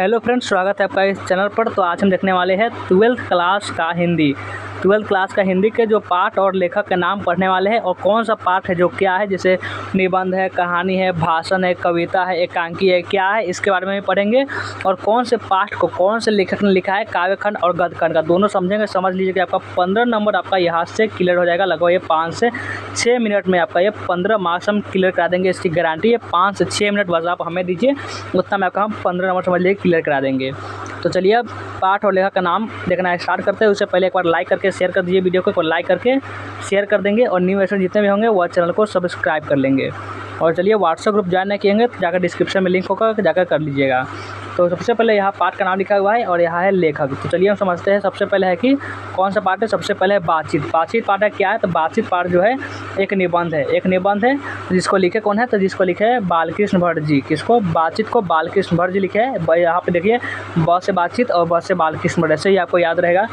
Hello friends, स्वागत है आपका इस चैनल पर। तो आज हम देखने वाले हैं 12th क्लास का हिंदी। 12th क्लास का हिंदी के जो पाठ और लेखक के नाम पढ़ने वाले हैं और कौन सा पाठ है जो क्या है, जैसे निबंध है, कहानी है, भाषण है, कविता है, एकांकी है, क्या है, इसके बारे में भी पढ़ेंगे। और कौन से पाठ को कौन से लेखक ने लिखा है, काव्यखंड और गद्यखंड का दोनों समझेंगे। समझ लीजिए कि आपका 15 नंबर आपका यहाँ से क्लियर हो जाएगा। लगभग ये 5 से 6 मिनट में आपका ये 15 मार्क्स हम क्लियर करा देंगे। इसकी गारंटी है। 5 से 6 मिनट बस आप हमें दीजिए, उतना में आपका हम 15 नंबर समझ लीजिए क्लियर करा देंगे। तो चलिए अब पाठ और लेखक का नाम देखना स्टार्ट करते हैं। उससे पहले एक बार लाइक करके शेयर कर दीजिए वीडियो को, लाइक करके शेयर कर देंगे। और न्यू स्टूडेंट जितने भी होंगे वह चैनल को सब्सक्राइब कर लेंगे। और चलिए व्हाट्सएप ग्रुप ज्वाइन नहीं किएंगे तो जाकर डिस्क्रिप्शन में लिंक होगा, जाकर कर लीजिएगा। तो सबसे पहले यहाँ पाठ का नाम लिखा हुआ है और यहाँ है लेखक। तो चलिए हम समझते हैं। सबसे पहले है कि कौन सा पाठ है। सबसे पहले है बातचीत। बातचीत पाठ है क्या है, तो बातचीत पाठ जो है एक निबंध है। एक निबंध है जिसको लिखे कौन है, तो जिसको लिखे है बालकृष्ण भट्ट जी। किसको, बातचीत को बालकृष्ण भट्ट जी लिखे हैं। यहाँ पे देखिए ब से बातचीत और ब से बालकृष्ण भट्ट, ऐसे ही आपको याद रहेगा।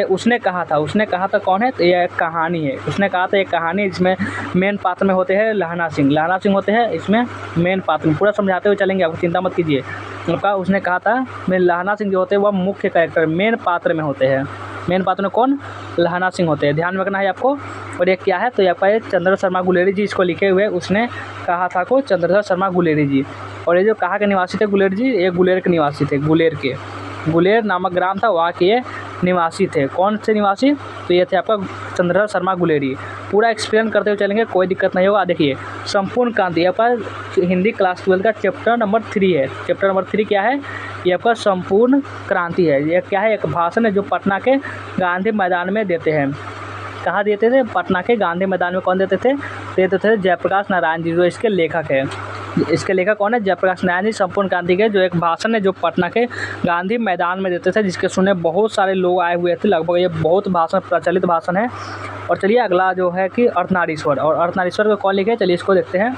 उसने कहा था, उसने कहा था कौन है, तो यह एक कहानी है। उसने कहा था एक कहानी जिसमें मेन पात्र में होते हैं लहना सिंह। लहना सिंह होते हैं इसमें मेन पात्र में। पूरा समझाते हुए चलेंगे, आपको चिंता मत कीजिए। उनका उसने कहा था में लहना सिंह जो होते हैं वह मुख्य कैरेक्टर मेन पात्र में होते हैं। मेन पात्र में कौन, लहना सिंह होते हैं। ध्यान रखना है आपको। और ये क्या है, तो आपका ये चंद्रशेखर शर्मा गुलेरी जी इसको लिखे हुए। उसने कहा था को चंद्रशेखर शर्मा गुलेरी जी। और ये जो कहाँ के निवासी थे गुलेर जी, ये गुलेर के निवासी थे। गुलेर नामक ग्राम था, वहाँ के ये निवासी थे। कौन से निवासी, तो ये थे आपका चंद्रशेखर शर्मा गुलेरी। पूरा एक्सप्लेन करते हुए चलेंगे, कोई दिक्कत नहीं होगा। देखिए संपूर्ण क्रांति आपका हिंदी क्लास 12 का चैप्टर नंबर 3 है। चैप्टर नंबर 3 क्या है, ये आपका संपूर्ण क्रांति है। ये क्या है, एक भाषण है जो पटना के गांधी मैदान में देते हैं। कहाँ देते थे, पटना के गांधी मैदान में। कौन देते थे जयप्रकाश नारायण जी, जो इसके लेखक है। इसके लेखक कौन है, जयप्रकाश नारायण जी। संपूर्ण क्रांति के जो एक भाषण है जो पटना के गांधी मैदान में देते थे, जिसके सुनने बहुत सारे लोग आए हुए थे। लगभग ये बहुत भाषण प्रचलित भाषण है। और चलिए अगला जो है कि अर्धनारीश्वर। और अर्धनारीश्वर को कौन लिखे, चलिए इसको देखते हैं।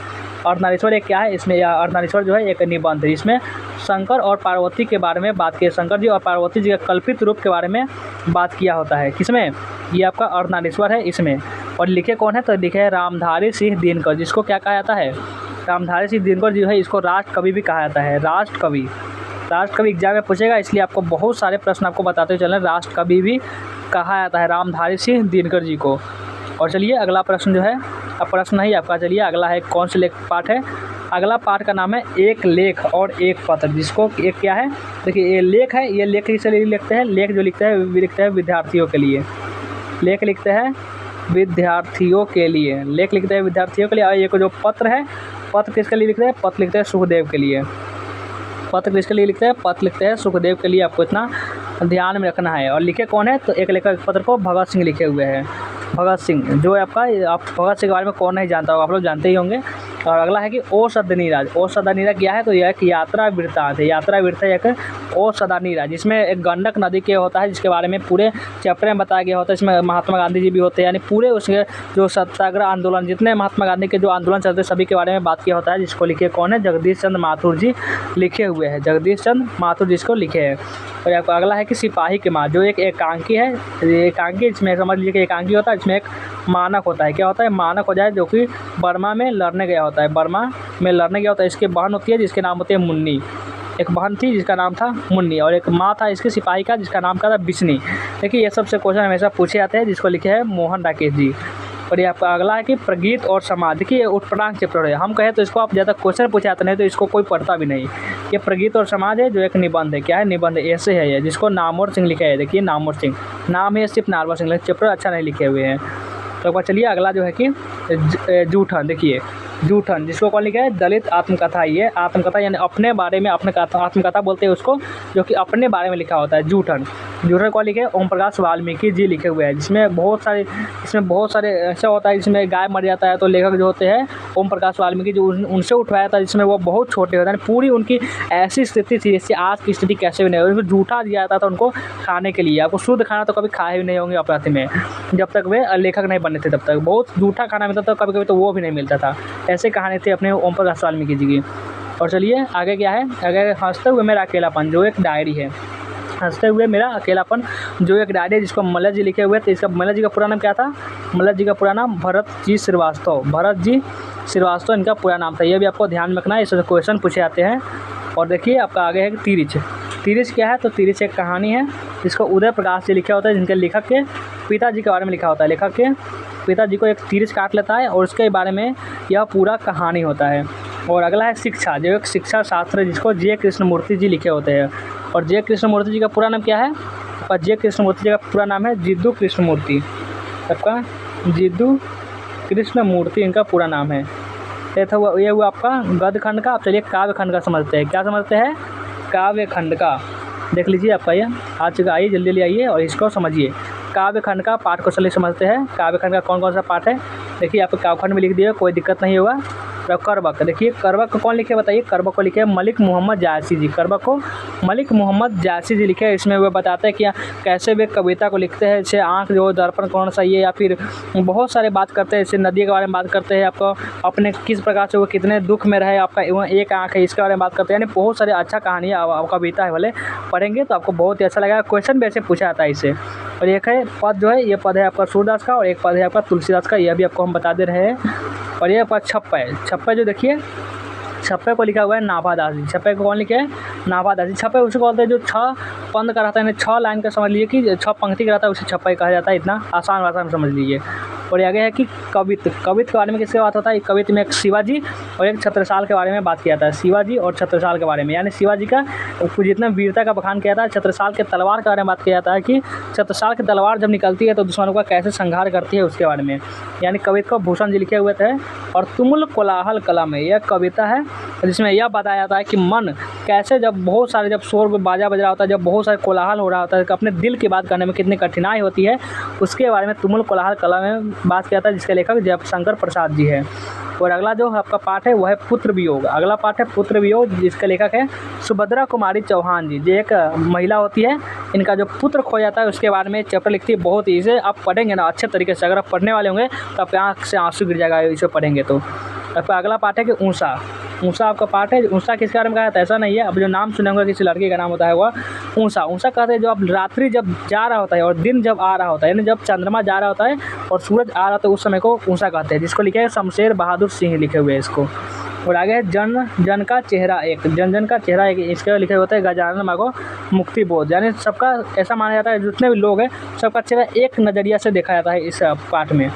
अर्धनारीश्वर एक क्या है, इसमें अर्धनारीश्वर जो है एक निबंध है। इसमें शंकर और पार्वती के बारे में बात की, शंकर जी और पार्वती जी के कल्पित रूप के बारे में बात किया होता है। किसमें, ये आपका अर्धनारीश्वर है इसमें। और लिखे कौन है, तो लिखे है रामधारी सिंह दिनकर, जिसको क्या कहा जाता है, रामधारी सिंह दिनकर जो है इसको राष्ट्र कवि भी कहा जाता है। राष्ट्र कवि एग्जाम में पूछेगा, इसलिए आपको बहुत सारे प्रश्न आपको बताते हुए चलें। राष्ट्र कवि भी कहा जाता है रामधारी सिंह दिनकर जी को। और चलिए अगला प्रश्न जो है, अब प्रश्न नहीं आपका, चलिए अगला है कौन से लेख पाठ है। अगला पाठ का नाम है एक लेख और एक पत्र। जिसको एक क्या है, देखिए ये लेख है। ये लेख किसके लिए लिखते हैं, लेख जो लिखते हैं विद्यार्थियों के लिए। लेख लिखते हैं विद्यार्थियों के लिए, लेख लिखते हैं विद्यार्थियों के लिए। और ये जो पत्र है, पत्र किसके लिए लिखते हैं, पत्र लिखते हैं सुखदेव के लिए। पत्र किसके लिए लिखते हैं, पत्र लिखते हैं सुखदेव के लिए। आपको इतना ध्यान में रखना है। और लिखे कौन है, तो एक लेखक पत्र को भगत सिंह लिखे हुए हैं। भगत सिंह जो है आपका, आप भगत सिंह के बारे में कौन नहीं जानता होगा, आप लोग जानते ही होंगे। और अगला है कि ओ सदनीराज। ओ सदनीराज क्या है, तो यह एक यात्रा वृत्तांत है। यात्रा वृत्तांत एक ओ सदनीराज, जिसमें एक गंडक नदी के होता है, जिसके बारे में पूरे चैप्टर में बताया गया होता है। इसमें महात्मा गांधी जी भी होते हैं, यानी पूरे उसके जो सत्याग्रह आंदोलन, जितने महात्मा गांधी के जो आंदोलन चलते सभी के बारे में बात किया होता है। जिसको लिखे कौन है, जगदीश चंद्र माथुर जी लिखे हुए हैं। जगदीश चंद्र माथुर जिसको लिखे हैं। और आपका अगला है कि सिपाही की माँ, जो एक एकांकी है। एकांकी इसमें समझ लीजिए कि एकांकी होता है, इसमें एक मानक होता है। क्या होता है, मानक हो जाए, जो कि बर्मा में लड़ने गया होता है। बर्मा में लड़ने गया होता है। इसकी बहन होती है जिसके नाम होते हैं मुन्नी। एक बहन थी जिसका नाम था मुन्नी, और एक माँ था इसके सिपाही का जिसका नाम का था बिस्नी। देखिए ये सबसे क्वेश्चन हमेशा पूछे जाते हैं, जिसको लिखे हैं मोहन राकेश जी। और ये आपका अगला है कि प्रगीत और समाज। देखिए उत्पटांग चैप्टर है। हम कहें तो इसको आप ज़्यादा क्वेश्चन पूछे जाते नहीं, तो इसको कोई पढ़ता भी नहीं। ये प्रगीत और समाज है, जो एक निबंध है। क्या है, निबंध ऐसे है ये, जिसको नामवर सिंह लिखा है। देखिए नामवर सिंह, नाम है सिर्फ नामवर सिंह, चैप्टर अच्छा नहीं लिखे हुए हैं। तो चलिए अगला जो है कि जूठन। देखिए जूठन जिसको कौन लिखा है, दलित आत्मकथा। ये आत्मकथा यानी अपने बारे में, अपने आत्मकथा बोलते हैं उसको, जो कि अपने बारे में लिखा होता है। जूठन कौन लिखे, ओम प्रकाश वाल्मीकि जी लिखे हुए हैं। जिसमें बहुत सारे ऐसा होता है जिसमें गाय मर जाता है, तो लेखक जो होते हैं ओम प्रकाश वाल्मीकि जो उनसे उठवाया था, जिसमें वो बहुत छोटे होते हैं। पूरी उनकी ऐसी स्थिति थी जैसे आज की स्थिति कैसे भी नहीं। उनको जूठा दिया जाता था उनको खाने के लिए। आपको शुद्ध खाना तो कभी खाए भी नहीं होंगे अपराधी में, जब तक वे लेखक नहीं बने थे तब तक। बहुत जूठा खाना मिलता था, कभी कभी तो वो भी नहीं मिलता था। ऐसे कहानी थी अपने ओम प्रकाश वाल्मीकि जी की। और चलिए आगे क्या है, आगे हंसते हुए मेरा अकेलापन, जो एक डायरी है। हंसते हुए मेरा अकेलापन, जो एक डायरी है, जिसको मल्ल जी लिखे हुए थे। इसका मल्ल जी का पूरा नाम क्या था, मल्ल जी का पूरा नाम भरत जी श्रीवास्तव। भरत जी श्रीवास्तव इनका पूरा नाम था। ये भी आपको ध्यान में रखना है, इससे क्वेश्चन पूछे जाते हैं। और देखिए आपका आगे है तिरिच। तिरिच क्या है? तो तिरिच एक कहानी है जिसको उदय प्रकाश जी लिखे होते हैं, जिनके लेखक के पिताजी के बारे में लिखा होता है। लेखक के पिताजी को एक तिरिच काट लेता है और उसके बारे में यह पूरा कहानी होता है। और अगला है शिक्षा, जो एक शिक्षा शास्त्र है जिसको जे कृष्णमूर्ति जी लिखे होते हैं। और जे कृष्णमूर्ति जी का पूरा नाम क्या है? और जे कृष्णमूर्ति जी का पूरा नाम है जिद्दू कृष्णमूर्ति। आपका जिद्दू कृष्णमूर्ति इनका पूरा नाम है। ये हुआ आपका गद्य खंड का। अब चलिए काव्य खंड का समझते हैं। क्या समझते हैं? काव्य खंड का देख लीजिए आपका ये आ चुका। आइए जल्दी जल्दी आइए और इसको समझिए। काव्य खंड का पाठ को चलिए समझते हैं। काव्य खंड का कौन कौन सा पाठ है? देखिए आपको काव्य खंड में लिख दिया, कोई दिक्कत नहीं होगा। तो करबक, देखिए करबक को कौन लिखे बताइए? करबक को लिखे मलिक मोहम्मद जायसी जी। करबक को मलिक मोहम्मद जायसी जी लिखे। इसमें वे बताते हैं कि कैसे वे कविता को लिखते हैं। जैसे आँख जो दर्पण कौन सा ये, या फिर बहुत सारे बात करते हैं। जैसे नदी के बारे में बात करते हैं, आपको अपने किस प्रकार से वो कितने दुख में रहे, आपका एक आँख है इसके बारे में बात करते हैं। यानी बहुत सारे अच्छा कहानी है, कविता है वाले पढ़ेंगे तो आपको बहुत ही अच्छा लगेगा। क्वेश्चन भी ऐसे पूछा जाता है इससे। और एक है पद जो है, ये पद है आपका सूरदास का और एक पद है आपका तुलसीदास का। यह भी आपको हम बता दे रहे हैं। और ये पद छप्पा है। छप्पा जो देखिए, छप्पे को लिखा हुआ है नाभादास जी। छप्पे को कौन लिखे हैं? नाभादास जी। छप्पे उसे बोलते हैं जो 6 पंद का रहता है, 6 लाइन का समझ लीजिए कि 6 पंक्ति का रहता है, उसे छप्पा ही कहा जाता है। इतना आसान भाषा में समझ लीजिए। और आगे है कि कवित्व। कवित्व के बारे में किसके बात होता है? कवित्व में एक शिवाजी और एक छत्रसाल के बारे में बात किया जाता है। शिवाजी और छत्रसाल के बारे में, यानी शिवाजी का जितना वीरता का बखान किया जाता है। छत्रसाल के तलवार के बारे में बात किया जाता है कि छत्रसाल की तलवार जब निकलती है तो दुश्मनों का कैसे संहार करती है, उसके बारे में। यानी कवित्व को भूषण जी लिखे हुए थे। और तुमुल कोलाहल कला में यह कविता है जिसमें यह बताया जाता है कि मन कैसे, जब बहुत सारे जब शोर बाजा बज रहा होता है, जब बहुत सारे कोलाहल हो रहा होता है, कि अपने दिल की बात करने में कितनी कठिनाई होती है, उसके बारे में तुमुल कोलाहल कला में बात किया था, जिसके लेखक जयशंकर प्रसाद जी है। और अगला जो आपका पाठ है वह है पुत्र वियोग। अगला पाठ है पुत्र वियोग, जिसके लेखक है सुभद्रा कुमारी चौहान जी। जो एक महिला होती है, इनका जो पुत्र खो जाता है उसके बारे में चैप्टर लिखती है। बहुत ही इसे आप पढ़ेंगे ना अच्छे तरीके से, अगर आप पढ़ने वाले होंगे तो आपके आँख से आंसू गिर जाएगा इसे पढ़ेंगे तो। आपका अगला पाठ है कि ऊषा। ऊषा आपका पाठ है। ऊषा किसके बारे में कहा जाता है? ऐसा नहीं है, अब जो नाम सुनेंगे किसी लड़की का नाम होता है वह ऊषा। ऊषा कहते हैं जो अब रात्रि जब जा रहा होता है और दिन जब आ रहा होता है, यानी जब चंद्रमा जा रहा होता है और सूरज आ रहा होता है, उस समय को ऊषा कहते हैं, जिसको लिखे है शमशेर बहादुर सिंह लिखे हुए हैं इसको। और आगे है जन जन का चेहरा एक। जन जन का चेहरा एक, इसके लिखे होते हैं गजानन मांगो मुक्ति बोध। यानी सबका ऐसा माना जाता है जितने भी लोग हैं सबका चेहरा एक नज़रिया से देखा जाता है इस पाठ में।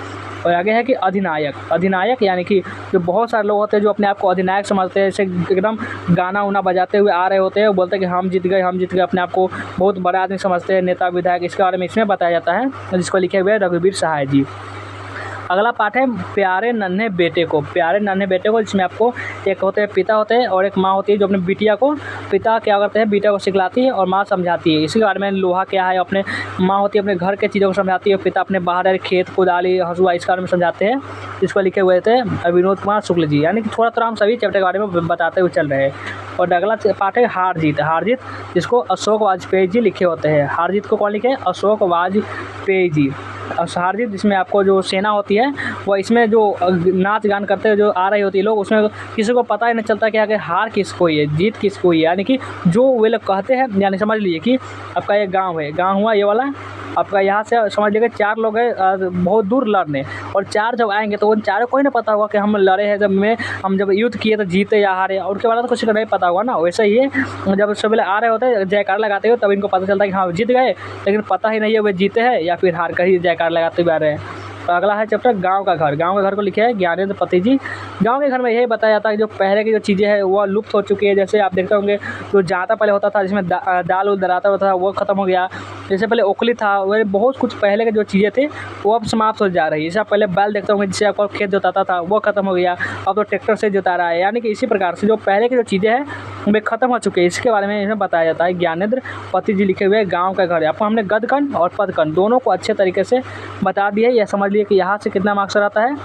और आगे है कि अधिनायक। अधिनायक यानी कि जो बहुत सारे लोग होते हैं जो अपने आप को अधिनायक समझते हैं, जैसे एकदम गाना उना बजाते हुए आ रहे होते हैं, वो बोलते हैं कि हम जीत गए, हम जीत गए, अपने आप को बहुत बड़ा आदमी समझते हैं, नेता विधायक। इसके बारे में इसमें बताया जाता है, जिसको लिखे हुए हैं रघुवीर सहाय जी। अगला पाठ है प्यारे नन्हे बेटे को। प्यारे नन्हे बेटे को, जिसमें आपको एक होते हैं पिता होते हैं और एक माँ होती है, जो अपने बिटिया को, पिता क्या करते हैं बेटा को सिखलाती है और माँ समझाती है। इसी के बारे में लोहा क्या है, अपने माँ होती है अपने घर के चीज़ों को समझाती है, पिता अपने बाहर खेत कुदाली हंसुआ इसके बारे में समझाते हैं। इसको लिखे हुए थे विनोद कुमार शुक्ल जी। यानी कि थोड़ा थोड़ा हम सभी चैप्टर के बारे में बताते हुए चल रहे हैं। और अगला पाठ है हार जीत। हार जीत जिसको अशोक वाजपेयी जी लिखे होते हैं। हार जीत को कौन लिखे? अशोक वाजपेयी जी। हार जीत जिसमें आपको जो सेना होती है वो इसमें जो नाच गान करते हैं जो आ रही होती है लोग, उसमें किसी को पता ही नहीं चलता कि आगे हार किसको ही है जीत किसको ही है। यानी कि जो वे लोग कहते हैं, यानी समझ लीजिए कि आपका एक गांव है, गांव हुआ ये वाला आपका, यहाँ से समझ लीजिए 4 लोग हैं बहुत दूर लड़ने, और 4 जब आएंगे तो उन चारों को ही नहीं पता होगा कि हम लड़े हैं, हम जब युद्ध किए तो जीते या हारे, और उसके बाद तो कुछ नहीं पता होगा ना। वैसे ही जब सब आ रहे होते हैं जयकार लगाते हो तब इनको पता चलता है कि हाँ जीत गए, लेकिन पता ही नहीं है वे जीते हैं या फिर हार कर ही जयकार लगाते हुए आ रहे हैं। तो अगला है चैप्टर गांव का घर। गांव के घर को लिखे है ज्ञानेंद्र पति जी। गांव के घर में यही बताया जाता है कि जो पहले की जो चीज़ें हैं वो लुप्त हो चुकी है। जैसे आप देखते होंगे जो जाता पहले होता था जिसमें दाल उल दराता होता था वो ख़त्म हो गया। जैसे पहले ओखली था, वह बहुत कुछ पहले के जो चीज़ें थी वो अब समाप्त हो जा रही है। जैसे आप पहले बैल देखते होंगे जिससे आपको खेत जोताता था वो ख़त्म हो गया, अब तो ट्रैक्टर से जोता रहा है। यानी कि इसी प्रकार से जो पहले की जो चीज़ें हैं वे ख़त्म हो चुकी है। इसके बारे में इसमें बताया जाता है। ज्ञानेंद्र पति जी लिखे हुए गाँव का घर। आपको हमने गद्यखंड और पदखंड दोनों को अच्छे तरीके से बता दिया है। यह समझ लिए कि यहाँ से कितना मार्क्स आता है।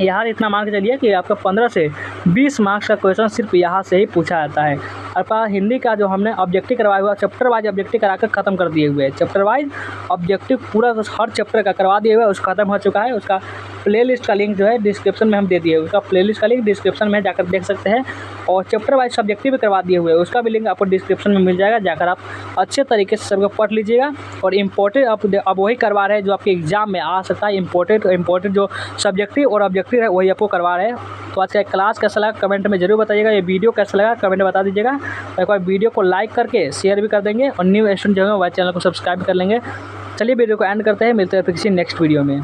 यहाँ इतना मान के चलिए कि आपका 15 से 20 मार्क्स का क्वेश्चन सिर्फ यहाँ से ही पूछा जाता है। आपका हिंदी का जो हमने ऑब्जेक्टिव करवाया हुआ चैप्टर वाइज ऑब्जेक्टिव कराकर ख़त्म कर दिए हुए हैं। चैप्टर वाइज ऑब्जेक्टिव पूरा हर चैप्टर का करवा दिए हुए उसका ख़त्म हो चुका है। उसका प्लेलिस्ट का लिंक जो है डिस्क्रिप्शन में हम दे दिए, उसका प्लेलिस्ट का लिंक डिस्क्रिप्शन में जाकर देख सकते हैं। और चैप्टर वाइज सब्जेक्टिव भी करवा दिए हुए उसका भी लिंक आपको डिस्क्रिप्शन में मिल जाएगा, जाकर आप अच्छे तरीके से सबको पढ़ लीजिएगा। और इम्पोर्टेंट अब वही करवा रहे हैं जो आपके एग्जाम में आ सकता है। इम्पोर्टेंट जो सब्जेक्टिव और ऑब्जेक्टिव फ्री है वही आपको करवा रहे हैं। तो आज का क्लास कैसा लगा कमेंट में ज़रूर बताइएगा, ये वीडियो कैसा लगा कमेंट में बता दीजिएगा। और एक बार वीडियो को लाइक करके शेयर भी कर देंगे और न्यू स्टूडेंट जो है हमारे चैनल को सब्सक्राइब कर लेंगे। चलिए वीडियो को एंड करते हैं, मिलते हैं फिर किसी नेक्स्ट वीडियो में।